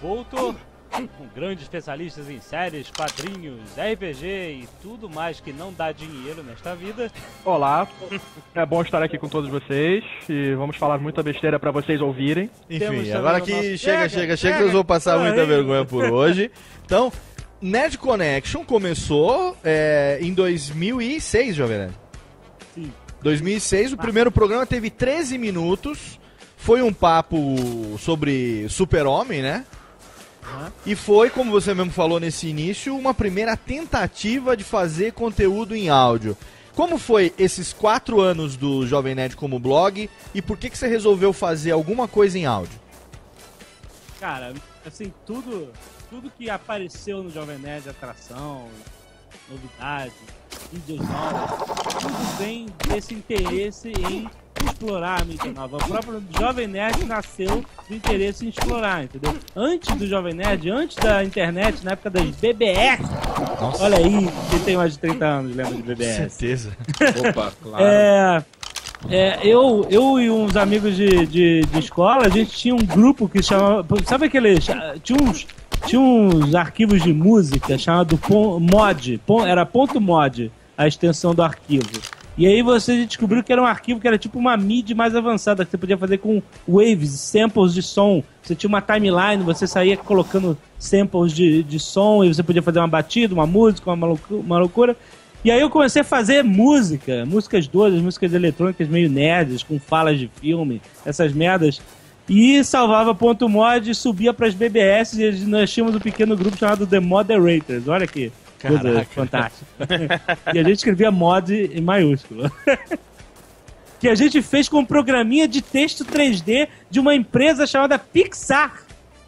Voltou com grandes especialistas em séries, quadrinhos, RPG e tudo mais que não dá dinheiro nesta vida. Olá, é bom estar aqui com todos vocês e vamos falar muita besteira pra vocês ouvirem. Enfim, agora que chega, eu vou passar muita vergonha por hoje. Então, Nerd Connection começou em 2006, Jovem Nerd. Sim. 2006, o primeiro programa teve 13 minutos. Foi um papo sobre Super-Homem, né? E foi, como você mesmo falou nesse início, uma primeira tentativa de fazer conteúdo em áudio. Como foi esses 4 anos do Jovem Nerd como blog e por que você resolveu fazer alguma coisa em áudio? Cara, assim, tudo que apareceu no Jovem Nerd, atração, novidade, mídias novas, tudo vem desse interesse em explorar a mídia nova. O próprio Jovem Nerd nasceu do interesse em explorar, entendeu? Antes do Jovem Nerd, antes da internet, na época das BBS. Nossa. Olha aí, quem tem mais de 30 anos lembra de BBS. Certeza. Opa, claro. Eu e uns amigos de escola, a gente tinha um grupo que chamava... Sabe aqueles... Tinha uns arquivos de música chamado mod. Era .mod, a extensão do arquivo. E aí você descobriu que era um arquivo que era tipo uma MIDI mais avançada, que você podia fazer com waves, samples de som. Você tinha uma timeline, você saía colocando samples de som, e você podia fazer uma batida, uma música, uma loucura. E aí eu comecei a fazer músicas doidas, músicas eletrônicas meio nerds, com falas de filme, essas merdas. E salvava .mod e subia pras BBS, e nós tínhamos um pequeno grupo chamado The Moderators. Olha aqui. Coisa fantástica. E a gente escrevia mod em maiúsculo. Que a gente fez com um programinha de texto 3D de uma empresa chamada Pixar,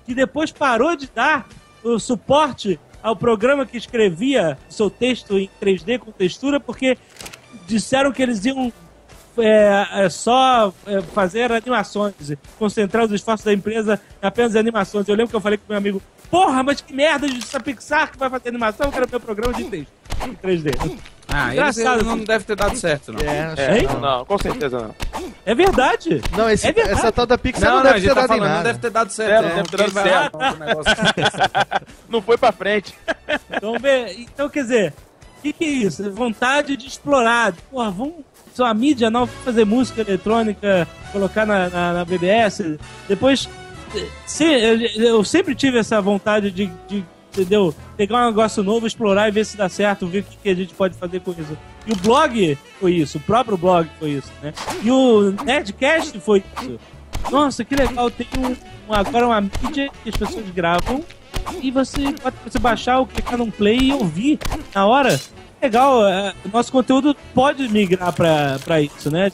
que depois parou de dar o suporte ao programa que escrevia o seu texto em 3D com textura, porque disseram que eles iam fazer animações, concentrar os esforços da empresa em apenas animações. Eu lembro que eu falei com meu amigo: porra, mas que merda dessa Pixar que vai fazer animação? Eu quero meu programa de texto em 3D. Ah, engraçado, não deve ter dado certo, não. Não, com certeza não. É verdade. Não, essa tal da Pixar não a deve gente ter tá dado em falando, nada. não deve ter dado certo. Não deve ter dado certo. Não foi pra frente. Então, quer dizer, o que é isso? Vontade de explorar. Porra, vamos... a mídia nova, fazer música eletrônica, colocar na BBS. Depois, eu sempre tive essa vontade de entendeu? Pegar um negócio novo, explorar e ver se dá certo, ver o que a gente pode fazer com isso. E o blog foi isso, o próprio blog foi isso, né? E o Nerdcast foi isso. Nossa, que legal, tem agora uma mídia que as pessoas gravam e você pode baixar, clicar num play e ouvir na hora. Legal, nosso conteúdo pode migrar pra isso, né?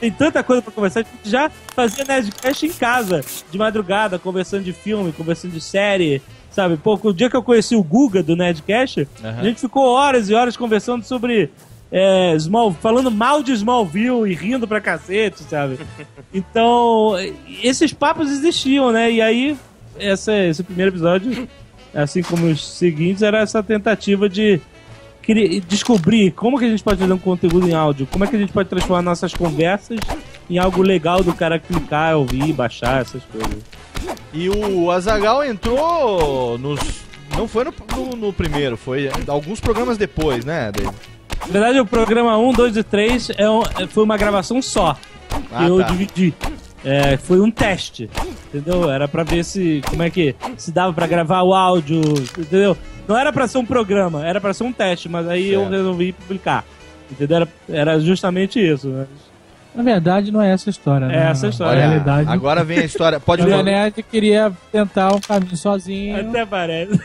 Tem tanta coisa pra conversar, a gente já fazia Nerdcast em casa, de madrugada, conversando de filme, conversando de série, sabe? Pô, o dia que eu conheci o Guga do Nerdcast, a gente ficou horas e horas conversando sobre falando mal de Smallville e rindo pra cacete, sabe? Então, esses papos existiam, né? E aí, esse primeiro episódio, assim como os seguintes, era essa tentativa de descobrir como que a gente pode fazer um conteúdo em áudio, como é que a gente pode transformar nossas conversas em algo legal do cara clicar, ouvir, baixar, essas coisas. E o Azaghal entrou não foi no primeiro, foi alguns programas depois, né, David? Na verdade, o programa 1, 2 e 3 foi uma gravação só, que eu dividi. Foi um teste, entendeu? Era pra ver como é que se dava pra gravar o áudio, entendeu? Não era pra ser um programa, era pra ser um teste, mas aí eu resolvi publicar, entendeu? Era justamente isso, né? Na verdade, não é essa a história, né? É essa a história. Olha, realidade. agora vem a história. Pode O falar. Nerd queria tentar um caminho sozinho. Até parece.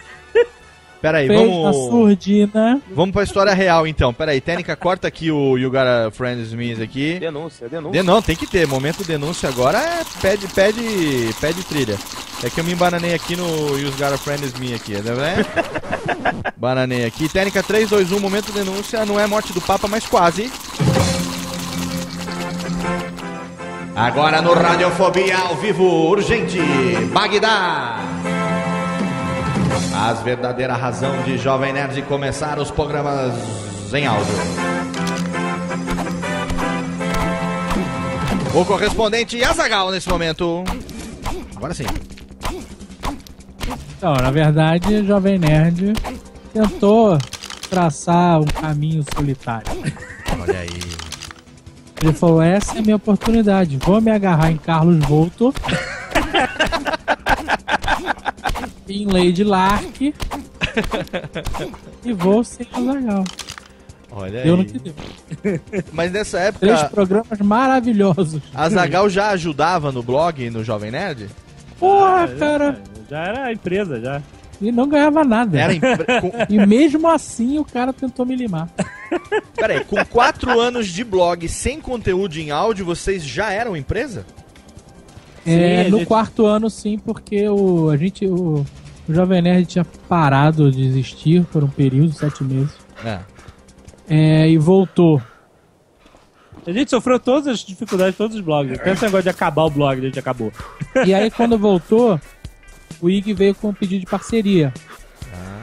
Peraí, Fez na surdina. vamos pra história real, então. Peraí, técnica, corta aqui o You Got a Friends Me aqui. Denúncia. Não, tem que ter. Momento denúncia agora pede trilha. É que eu me embananei aqui no You Got a Friends Me aqui, né? Bananei aqui. Técnica 3, 2, 1, momento denúncia. Não é morte do Papa, mas quase. Agora no Radiofobia ao vivo, urgente, Bagdá. As verdadeiras razão de Jovem Nerd começar os programas em áudio. O correspondente Azaghal nesse momento. Agora sim. Então, na verdade, o Jovem Nerd tentou traçar um caminho solitário. Olha aí. Ele falou, essa é a minha oportunidade. Vou me agarrar em Carlos Voltor, em Lady Lark e vou ser Azaghal. Olha Deu aí. no que deu. Mas nessa 3 época, programas maravilhosos. Azaghal já ajudava no blog e no Jovem Nerd? Porra, cara. Já era a empresa, já. E não ganhava nada. E mesmo assim o cara tentou me limar. Peraí, com 4 anos de blog sem conteúdo em áudio, vocês já eram empresa? No quarto ano, sim, porque o Jovem Nerd tinha parado de existir por um período, 7 meses. E voltou. A gente sofreu todas as dificuldades de todos os blogs. Até esse negócio de acabar o blog, a gente acabou. E aí, quando voltou, o IG veio com um pedido de parceria.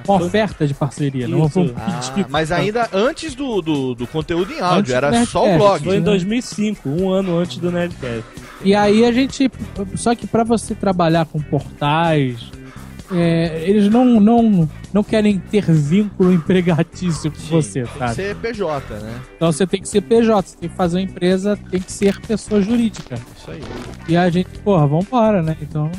Uma oferta de parceria, não foi um pedido. Mas ainda antes do conteúdo em áudio, Antes do era Nerdcast. só o blog. Foi em 2005, um ano antes do Nerdcast. E aí a gente... Só que pra você trabalhar com portais... eles não querem ter vínculo empregatício com você, Tem que sabe? ser PJ, né? Então você tem que ser PJ, você tem que fazer uma empresa, tem que ser pessoa jurídica. Isso aí. E a gente, vambora, né? Então,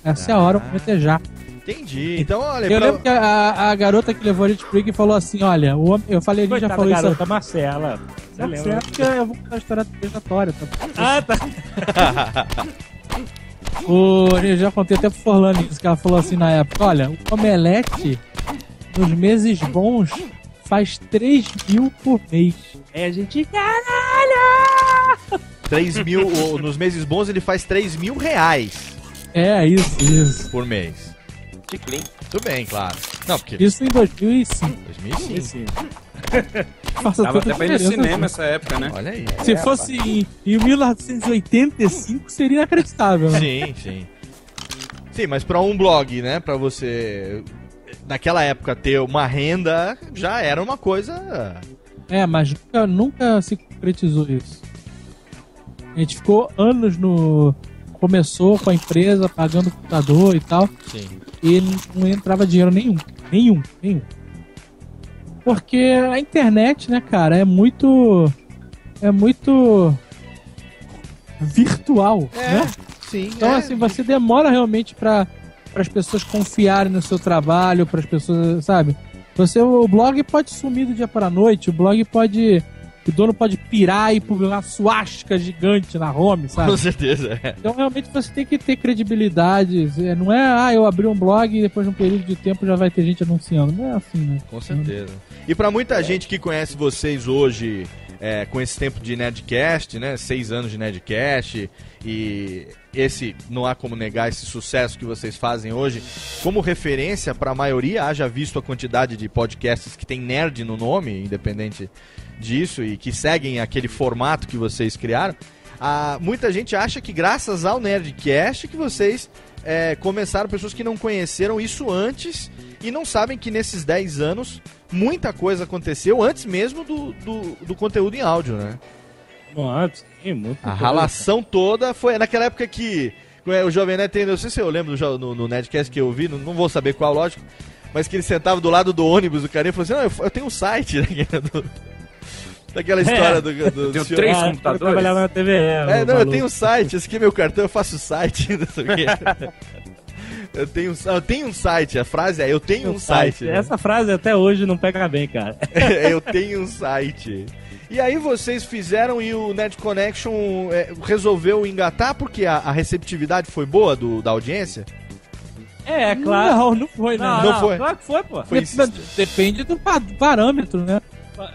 essa é a hora, o momento é já. Entendi. Então, olha... Eu lembro que a garota que levou a gente pro IG falou assim, olha, eu falei, a gente já falou garota, isso... Marcela. Você lembra? Porque eu vou contar a história pejatória. Tá? Ah, tá. Eu já contei até pro Forlano isso, que ela falou assim na época, olha, o Omelete, nos meses bons, faz 3 mil por mês. A gente... Caralho! 3 mil... Nos meses bons ele faz 3 mil reais. Isso. Por mês. Ticlin. Muito bem, claro. Não, porque... Isso em 2005. 2005. Tava até pra ir no cinema nessa época, né? Olha aí. Se fosse em 1985, seria inacreditável, né? Sim. Sim, mas pra um blog, né, pra você... Naquela época ter uma renda já era uma coisa... Mas nunca se concretizou isso. A gente ficou anos no... Começou com a empresa, pagando computador e tal. Sim. E não entrava dinheiro nenhum. Porque a internet, né, cara, é muito virtual, né? Sim. Então, assim, você demora realmente para as pessoas confiarem no seu trabalho, para as pessoas, sabe? O blog pode sumir do dia para a noite, o dono pode pirar e publicar uma suástica gigante na home, sabe? Com certeza. Então, realmente, você tem que ter credibilidade. Não é, eu abri um blog e depois de um período de tempo já vai ter gente anunciando. Não é assim, né? Com certeza. E pra muita gente que conhece vocês hoje, com esse tempo de Nerdcast, né? 6 anos de Nerdcast, e não há como negar esse sucesso que vocês fazem hoje, como referência pra maioria, haja visto a quantidade de podcasts que tem nerd no nome, independente disso, e que seguem aquele formato que vocês criaram, muita gente acha que graças ao Nerdcast que vocês começaram, pessoas que não conheceram isso antes e não sabem que nesses 10 anos muita coisa aconteceu antes mesmo do conteúdo em áudio, né? Sim, muito. A ralação toda foi naquela época que o Jovem Nerd tem, não sei se eu lembro no Nerdcast que eu vi, não vou saber qual, lógico, mas que ele sentava do lado do ônibus, o cara, e falou assim, não, eu tenho um site, né? Daquela história do Eu tenho 3 computadores. Eu trabalhava na TVE. Eu tenho um site, esse aqui é meu cartão, eu faço site, não sei o quê. Eu tenho um site, a frase é, eu tenho um site. Né? Essa frase até hoje não pega bem, cara. Eu tenho um site. E aí vocês fizeram e o Nerd Connection resolveu engatar porque a receptividade foi boa da audiência? Claro. Não foi, né? Não foi. Claro que foi, pô. Depende do parâmetro, né?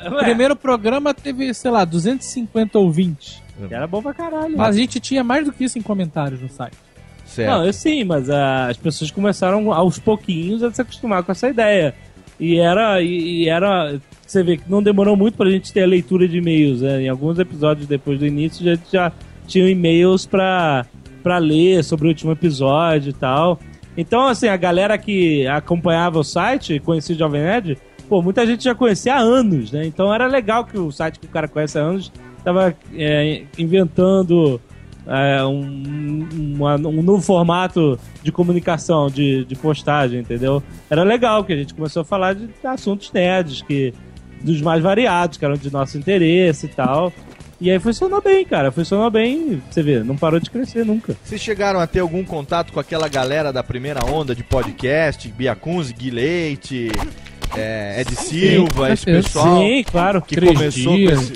O primeiro programa teve, sei lá, 250 ouvintes. Era bom pra caralho. Mas a gente tinha mais do que isso em comentários no site. Certo. Não, sim, mas as pessoas começaram aos pouquinhos a se acostumar com essa ideia. E era você vê que não demorou muito pra gente ter a leitura de e-mails, né? Em alguns episódios depois do início já tinham e-mails pra ler sobre o último episódio e tal. Então, assim, a galera que acompanhava o site, conhecia o Jovem Nerd, muita gente já conhecia há anos, né? Então era legal que o site que o cara conhece há anos tava inventando um novo formato de comunicação, de postagem, entendeu? Era legal que a gente começou a falar de assuntos nerds, dos mais variados, que eram de nosso interesse e tal. E aí funcionou bem, cara. Funcionou bem, você vê, não parou de crescer nunca. Vocês chegaram a ter algum contato com aquela galera da primeira onda de podcast? Bia Kunze, Gui Leite, Ed Silva, esse pessoal? Sim, claro. Que começou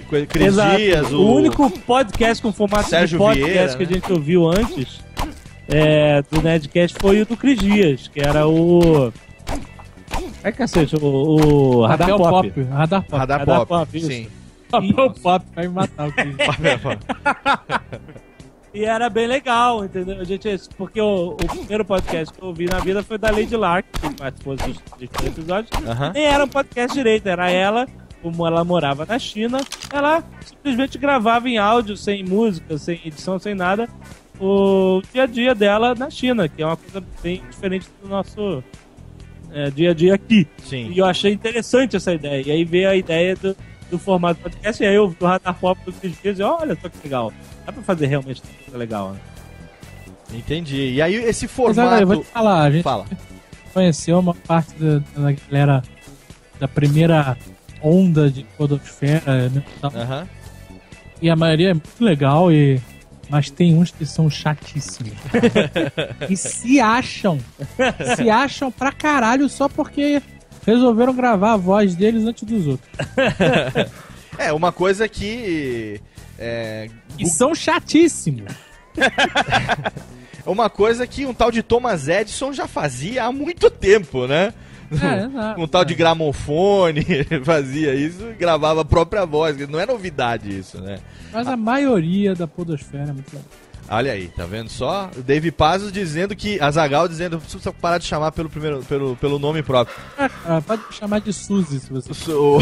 com Cris Dias. O único podcast com formato Sérgio de podcast Vieira, que a gente ouviu antes do Nerdcast foi o do Cris Dias, que era o... cacete, o Radar Pop. Radar Pop, isso. sim. Papel Pop vai me matar o Cris. E era bem legal, entendeu? Porque o primeiro podcast que eu ouvi na vida foi da Lady Lark, que participou dos episódios. Nem era um podcast direito, era ela, como ela morava na China, ela simplesmente gravava em áudio, sem música, sem edição, sem nada, o dia a dia dela na China, que é uma coisa bem diferente do nosso dia a dia aqui. Sim. E eu achei interessante essa ideia. E aí veio a ideia do formato podcast, e aí eu vi o Radar Pop dos dias e olha só que legal. Dá pra fazer realmente uma coisa legal, né? Entendi. E aí esse formato... Mas, olha, eu vou te falar, a gente Fala. conheceu uma parte da galera da primeira onda de podosfera, né? E a maioria é muito legal, mas tem uns que são chatíssimos. E se acham pra caralho só porque resolveram gravar a voz deles antes dos outros. Uma coisa que... E são chatíssimos. É uma coisa que um tal de Thomas Edison já fazia há muito tempo, né? Exato. Um tal de gramofone fazia isso e gravava a própria voz. Não é novidade isso, né? Mas a maioria da podosfera é muito legal. Olha aí, tá vendo só? O Dave Pazos dizendo que... Azaghal dizendo que precisa parar de chamar pelo nome próprio. Pode me chamar de Suzy, se você... O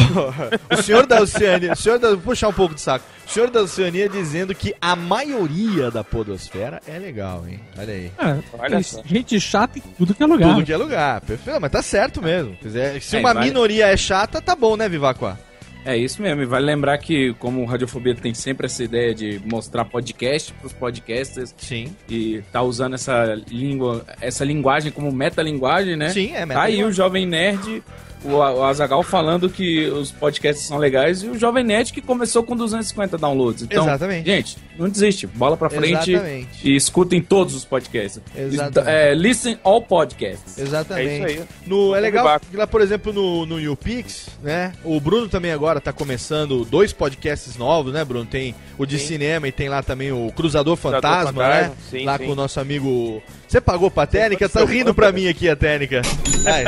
senhor da Oceania... Vou puxar um pouco de saco. O senhor da Oceania dizendo que a maioria da podosfera é legal, hein? Olha aí. Olha só. Gente chata em tudo que é lugar. Tudo que é lugar. Perfeito, mas tá certo mesmo. Se uma minoria é chata, tá bom, né, Vivaquá? É isso mesmo, e vale lembrar que, como o Radiofobia tem sempre essa ideia de mostrar podcast pros podcasters. Sim. E tá usando essa linguagem como metalinguagem, né? Sim, é metalinguagem. Tá aí o Jovem Nerd, o Azaghal falando que os podcasts são legais, e o Jovem Nerd que começou com 250 downloads. Então, exatamente. Gente, não desiste, bola pra frente. Exatamente. E escutem todos os podcasts. Exatamente. Listen all podcasts. Exatamente. É isso É aí. legal que lá, por exemplo, no YouPix, né? O Bruno também agora tá começando 2 podcasts novos, né, Bruno? Tem o de cinema e tem lá também o Cruzador Fantasma, né? Sim, lá sim. com o nosso amigo... Você pagou pra Técnica? Tá rindo pra mim aqui a Técnica.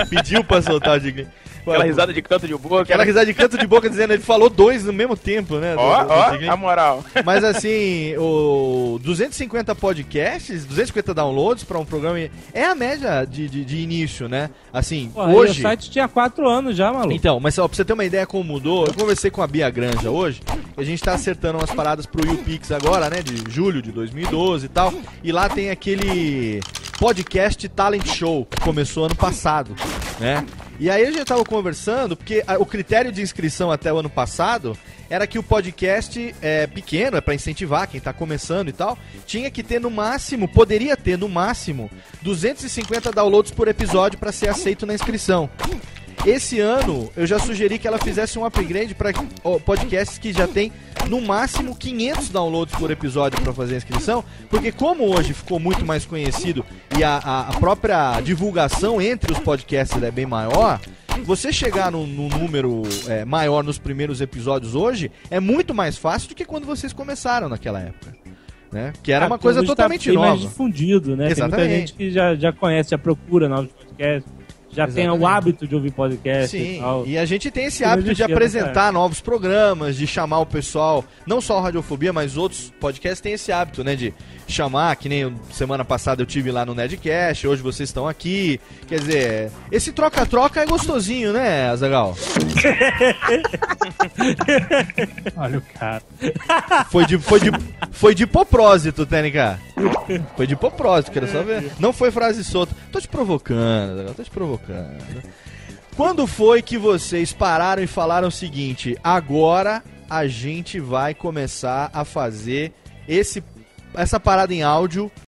Pediu pra soltar o Digno. Aquela risada de canto de boca. Aquela risada de canto de boca dizendo, ele falou 2 no mesmo tempo, né? A moral. Mas assim, o 250 podcasts, 250 downloads pra um programa é a média de início, né? Assim, hoje... o site tinha 4 anos já, maluco. Então, mas ó, pra você ter uma ideia como mudou, eu conversei com a Bia Granja hoje, e a gente tá acertando umas paradas pro YouPix agora, né? De julho de 2012 e tal. E lá tem aquele podcast Talent Show, que começou ano passado, né? E aí a gente tava conversando, porque o critério de inscrição até o ano passado era que o podcast pequeno, pra incentivar quem tá começando e tal, tinha que ter no máximo, poderia ter no máximo, 250 downloads por episódio pra ser aceito na inscrição. Esse ano, eu já sugeri que ela fizesse um upgrade para podcasts que já tem no máximo 500 downloads por episódio para fazer a inscrição, porque como hoje ficou muito mais conhecido e a própria divulgação entre os podcasts é bem maior, você chegar num número maior nos primeiros episódios hoje é muito mais fácil do que quando vocês começaram naquela época. Né? Que era uma coisa totalmente nova. Mais difundido, né? Exatamente. Tem muita gente que já conhece, já procura novos podcasts. Já Exatamente. tem o hábito de ouvir podcast. Sim, e tal. e a gente tem esse hábito de apresentar novos programas, de chamar o pessoal, não só o Radiofobia, mas outros podcasts têm esse hábito, né, de chamar, que nem semana passada eu tive lá no Nerdcast, hoje vocês estão aqui, quer dizer, esse troca-troca é gostosinho, né, Azaghal? Olha o cara. Foi de propósito, Técnica. Foi de propósito, quero só ver. Não foi frase solta. Tô te provocando, Azaghal, tô te provocando. Quando foi que vocês pararam e falaram o seguinte: agora a gente vai começar a fazer esse essa parada em áudio